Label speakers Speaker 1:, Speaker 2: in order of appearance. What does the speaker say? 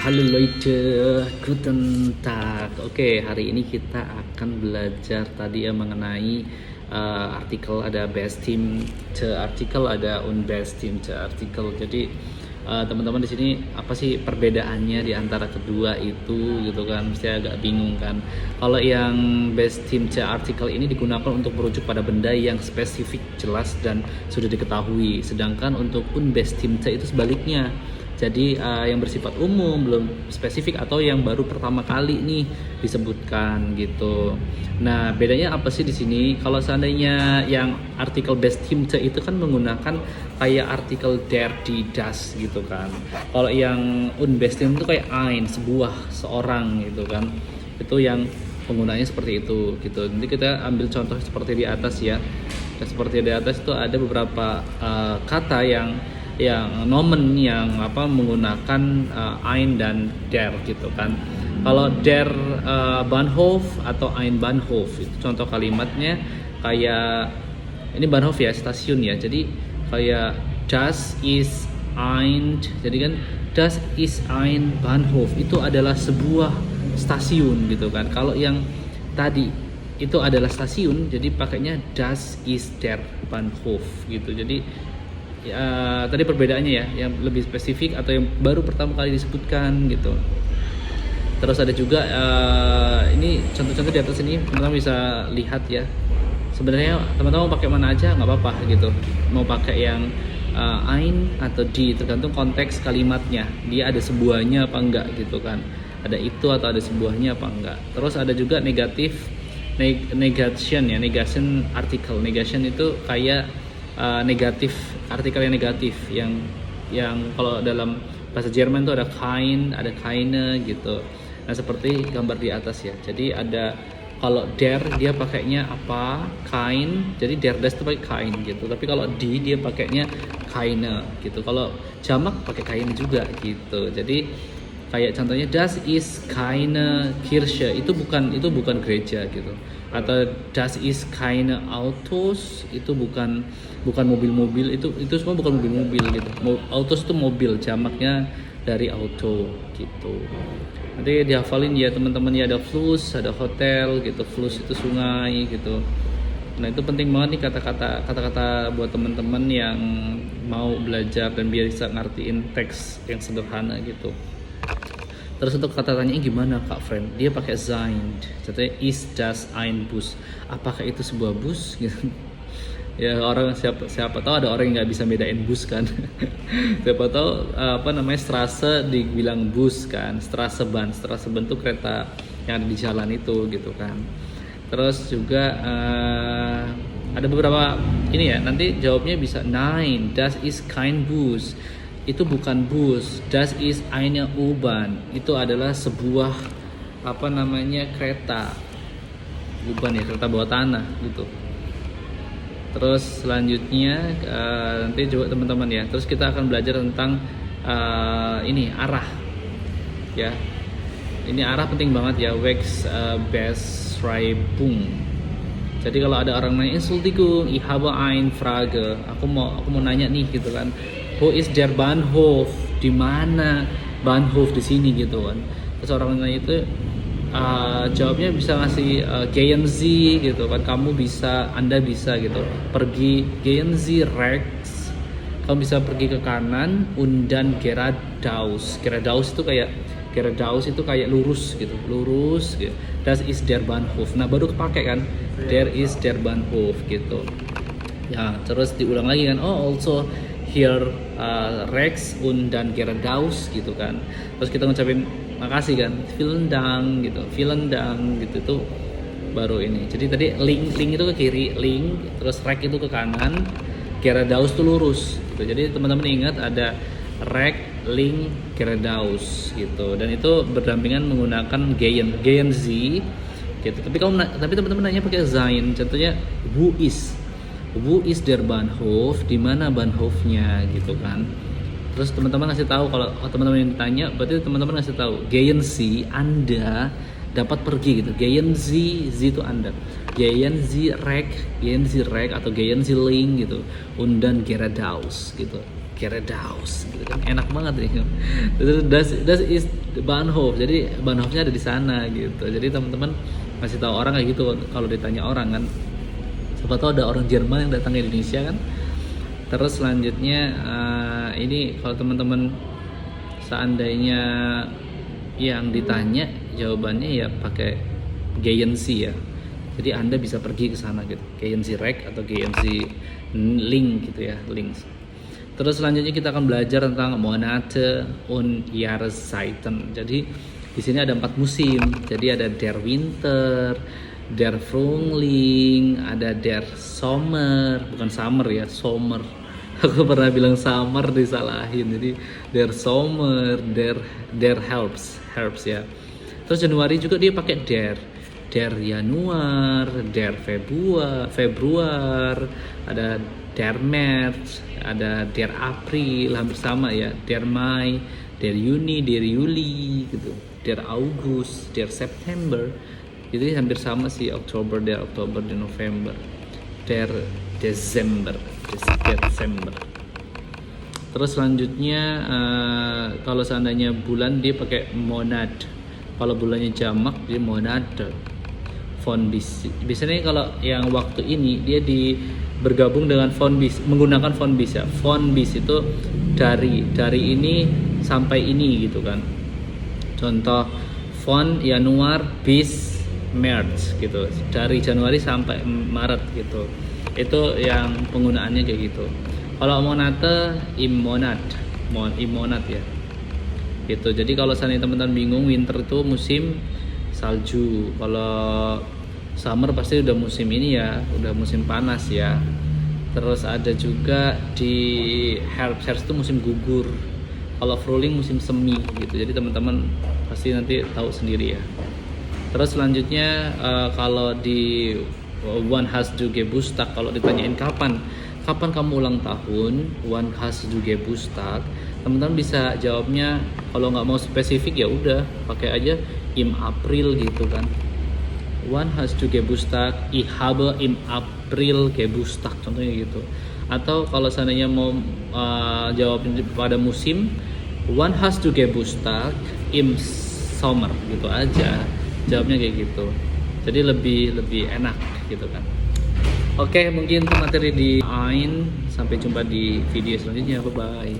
Speaker 1: Halo Leute, Guten Tag. Oke, hari ini kita akan belajar tadi ya mengenai artikel ada best team artikel, ada unbest team artikel. Jadi teman-teman di sini apa sih perbedaannya di antara kedua itu gitu kan? Mesti agak bingung kan. Kalau yang best team artikel ini digunakan untuk merujuk pada benda yang spesifik, jelas dan sudah diketahui. Sedangkan untuk unbest team itu sebaliknya. Jadi yang bersifat umum, belum spesifik atau yang baru pertama kali nih disebutkan gitu. Nah, bedanya apa sih di sini? Kalau seandainya yang artikel bestimmte itu kan menggunakan kayak artikel der, die, das gitu kan. Kalau yang unbestimmte itu kayak ein, sebuah, seorang gitu kan. Itu yang penggunanya seperti itu gitu. Nanti kita ambil contoh seperti di atas ya. Dan seperti di atas itu ada beberapa kata yang nomen yang menggunakan ein dan der gitu kan. Kalau der Bahnhof atau ein Bahnhof itu contoh kalimatnya kayak ini Bahnhof ya, stasiun ya. Jadi kayak das ist ein, jadi kan das ist ein Bahnhof itu adalah sebuah stasiun gitu kan. Kalau yang tadi itu adalah stasiun, jadi pakainya das ist der Bahnhof gitu. Jadi tadi perbedaannya ya, yang lebih spesifik atau yang baru pertama kali disebutkan gitu. Terus ada juga ini contoh-contoh di atas ini teman-teman bisa lihat ya. Sebenarnya teman-teman mau pakai mana aja nggak apa-apa gitu. Mau pakai yang ein atau die tergantung konteks kalimatnya. Dia ada sebuahnya apa enggak gitu kan. Ada itu atau ada sebuahnya apa enggak. Terus ada juga negatif negation ya, negation artikel. Negation itu kayak negatif, artikel yang negatif yang kalau dalam bahasa Jerman itu ada kein, ada keine gitu. Nah, seperti gambar di atas ya. Jadi ada kalau der dia pakainya apa? Kein. Jadi der das itu pakai kein gitu. Tapi kalau die dia pakainya keine gitu. Kalau jamak pakai kein juga gitu. Jadi kayak contohnya das ist keine Kirche, itu bukan gereja gitu. Atau das ist keine Autos, itu bukan mobil-mobil, itu semua bukan mobil-mobil gitu. Autos itu mobil, jamaknya dari auto gitu. Nanti dihafalin ya teman-teman ya, ada Fluss, ada hotel gitu. Fluss itu sungai gitu. Nah, itu penting banget nih kata-kata buat teman-teman yang mau belajar dan biar bisa ngertiin teks yang sederhana gitu. Terus untuk kata tanyanya gimana Kak Friend? Dia pakai sein. Contohnya ist das ein Bus? Apakah itu sebuah bus? Gitu. Ya orang siapa tahu ada orang yang nggak bisa bedain bus kan. Siapa tahu Straße dibilang bus kan. Straßenbahn itu kereta yang ada di jalan itu gitu kan. Terus juga ada beberapa ini ya. Nanti jawabnya bisa nein, das ist kein Bus. Itu bukan bus, das ist eine U-Bahn. Itu adalah sebuah kereta. U-Bahn ya, kereta bawah tanah gitu. Terus selanjutnya nanti coba teman-teman ya. Terus kita akan belajar tentang ini arah. Ya. Ini arah penting banget ya, Wegbeschreibung. Jadi kalau ada orang nanya, Entschuldigung, ich habe eine Frage. Aku mau nanya nih gitu kan. Wo ist der Bahnhof? Di mana Bahnhof di sini gitu kan. Terus orang nanya itu jawabnya bisa ngasih gehen Sie gitu kan. Anda bisa gitu. Pergi gehen Sie rechts. Kamu bisa pergi ke kanan und dann geradeaus. Geradeaus itu kayak lurus gitu. Lurus gitu. Das ist der Bahnhof. Nah, baru kepake kan. Der ist der Bahnhof gitu. Ya, terus diulang lagi kan. Oh, also hier rechts und dann geradeaus gitu kan. Terus kita ngucapin makasih kan, vielen Dank gitu itu baru ini. Jadi tadi link itu ke kiri, link, terus rechts itu ke kanan, geradeaus itu lurus gitu. Jadi teman-teman ingat ada rechts, link, geradeaus gitu. Dan itu berdampingan menggunakan gehen Sie gitu. Tapi teman-teman nanya pakai sein. Contohnya Wo ist der Bahnhof? Di mana Bahnhofnya gitu kan. Terus teman-teman ngasih tahu, kalau teman-teman yang ditanya berarti teman-teman ngasih tahu gehen Sie, Anda dapat pergi gitu. Gehen Sie itu Anda. Gehen Sie rechts atau gehen Sie links gitu. Und dann geradeaus gitu. Geradaus gitu kan, enak banget nih. Das is Bahnhof, jadi Bahnhofnya ada di sana gitu. Jadi teman-teman masih tahu orang kayak gitu kalau ditanya orang kan, siapa tahu ada orang Jerman yang datang ke Indonesia kan. Terus selanjutnya ini kalau teman-teman seandainya yang ditanya jawabannya ya pakai Gayensee ya. Jadi Anda bisa pergi ke sana gitu, Gayensee Rec atau Gayensee Link gitu ya, links. Terus selanjutnya kita akan belajar tentang Monate und Jahreszeiten. Jadi di sini ada 4 musim. Jadi ada der Winter, der Frühling, ada der Sommer, bukan summer ya, Sommer. Aku pernah bilang summer disalahin. Jadi der Sommer, der Herbst ya. Terus Januari juga dia pakai der Januar, der Februar, ada der März, ada der April, hampir sama ya, der Mai, der Juni, der Juli gitu, der August, der September. Jadi hampir sama sih, Oktober, der November, der Desember. Terus selanjutnya kalau seandainya bulan dia pakai monad. Kalau bulannya jamak dia monade. Von bis. Biasanya kalau yang waktu ini dia bergabung dengan von bis, menggunakan von bis ya. Von bis itu dari ini sampai ini gitu kan. Contoh von Januar bis März gitu. Dari Januari sampai Maret gitu. Itu yang penggunaannya kayak gitu. Kalau Monate im Monat ya. Gitu. Jadi kalau seandainya teman-teman bingung, winter itu musim salju. Kalau summer pasti udah musim ini ya, udah musim panas ya. Terus ada juga di herbst itu musim gugur. Kalau Frühling musim semi gitu. Jadi teman-teman pasti nanti tahu sendiri ya. Terus selanjutnya kalau di Wann hast du Geburtstag, kalau ditanyain kapan kamu ulang tahun, Wann hast du Geburtstag, teman-teman bisa jawabnya, kalau nggak mau spesifik ya udah pakai aja im April gitu kan. Wann hast du Geburtstag? Ich habe im April Geburtstag, contohnya gitu. Atau kalau seandainya mau jawab pada musim, Wann hast du Geburtstag? Im Sommer gitu aja. Jawabnya kayak gitu. Jadi lebih enak gitu kan. Oke, mungkin materi di Ain. Sampai jumpa di video selanjutnya. Bye bye.